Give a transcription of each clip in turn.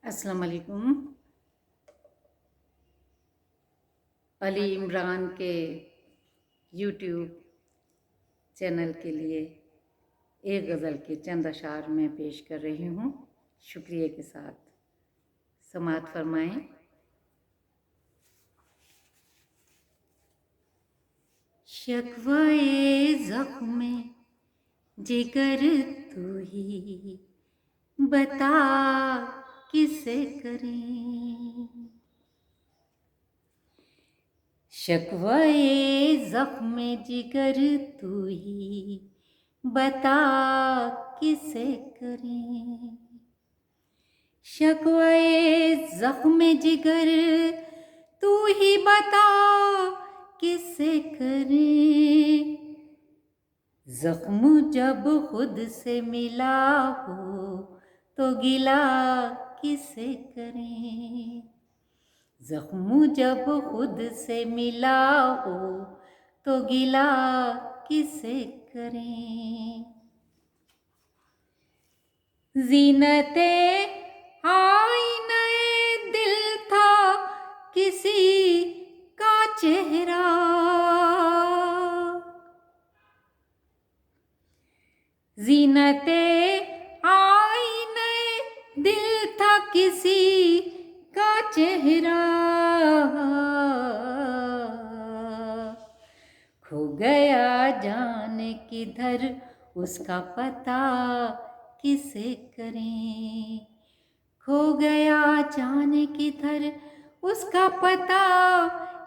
अस्सलाम वालेकुम। अली इमरान के यूट्यूब चैनल के लिए एक गज़ल के चंद अशार मैं पेश कर रही हूँ, शुक्रिया के साथ समाअत फरमाएं। शकवाए ज़ख्म जिगर तू ही बता किसे करें। शकवाए ज़ख्म जिगर तू ही बता किसे करें। शकवाए ज़ख्म जिगर तू ही बता किसे करें। ज़ख्म जब खुद से मिला हो तो गिला किसे करें। ज़ख्म जब खुद से मिला हो तो गिला किसे करें। ज़ीनते आईने दिल था किसी का चेहरा। ज़ीनते आईने दिल था किसी का चेहरा। खो गया जाने किधर उसका पता किसे करें। खो गया जाने किधर उसका पता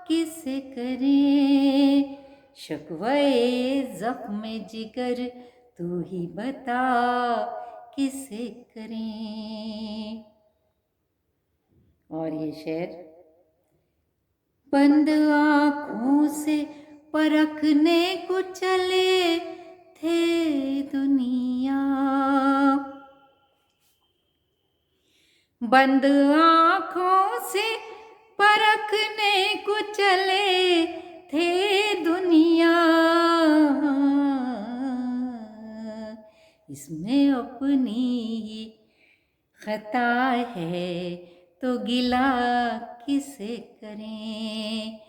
किसे करें। शकवाए ज़ख्म जिगर तू ही बता किसे करें। और ये शेर, बंद आँखों से परखने को चले थे दुनिया। बंद आँखों से परखने को चले थे दुनिया। इसमें अपनी ही खता है तो गिला किसे करें।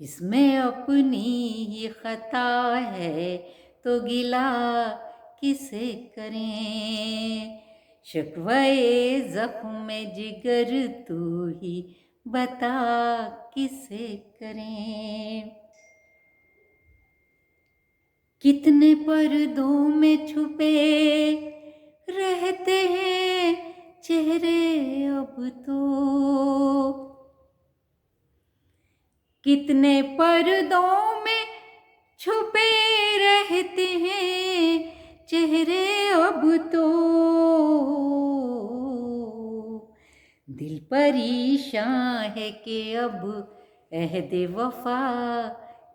इसमें अपनी ही खता है तो गिला किसे करें। शकवाए ज़ख्म जिगर तू ही बता किसे करें। कितने पर्दों में छुपे रहते हैं चेहरे अब तो। कितने पर्दों में छुपे रहते हैं चेहरे अब तो। दिल परेशान है कि अब अहद वफा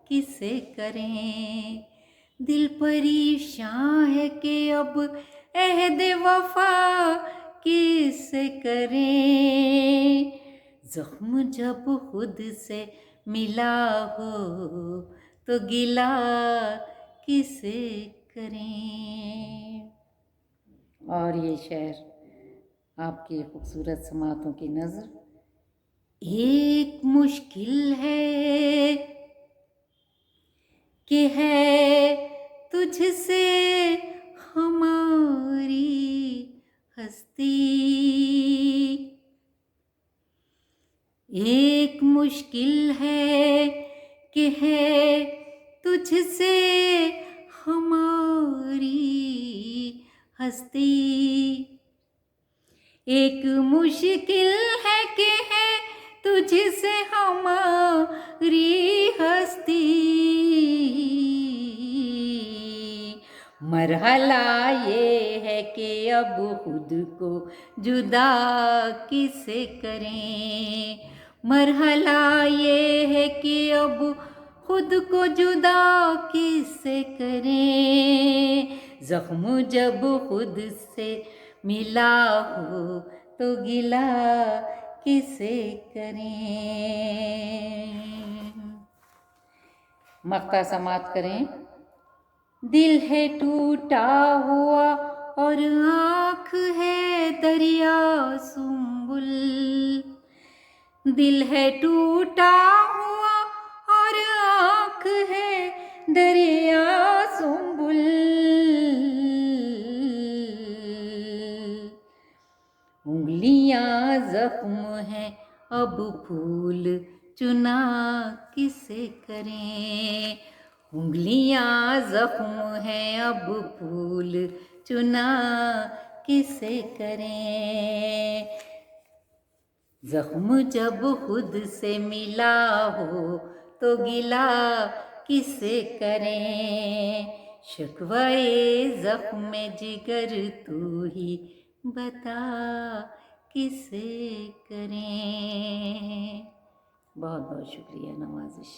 किसे करें। दिल परेशान है कि अब अहद वफा किसे करें। ज़ख्म जब खुद से मिला हो तो गिला किसे करें। और ये शेर आपकी खूबसूरत समातों की नज़र। एक मुश्किल है कि है तुझसे हमारी हस्ती। एक मुश्किल है कि है तुझसे हमारी हस्ती। एक मुश्किल है कि है तुझसे हमारी हस्ती। मरहला ये है कि अब खुद को जुदा किसे करें। मरहला ये है कि अब खुद को जुदा किसे करें। ज़ख्म जब खुद से मिला हो तो गिला किसे करें। मक्ता समात करें। दिल है टूटा हुआ और आँख है दरिया सुंबुल सुंबुल। दिल है टूटा हुआ और आँख है दरिया सुंबुल। उंगलियां जख्म हैं अब फूल चुना किसे करें। उंगलियां जख्म हैं अब फूल चुना किसे करें। जख्म जब खुद से मिला हो तो गिला किसे करें। शिकवाए जख्म जिगर तू ही बता किसे करें। बहुत बहुत शुक्रिया, नवाजिश।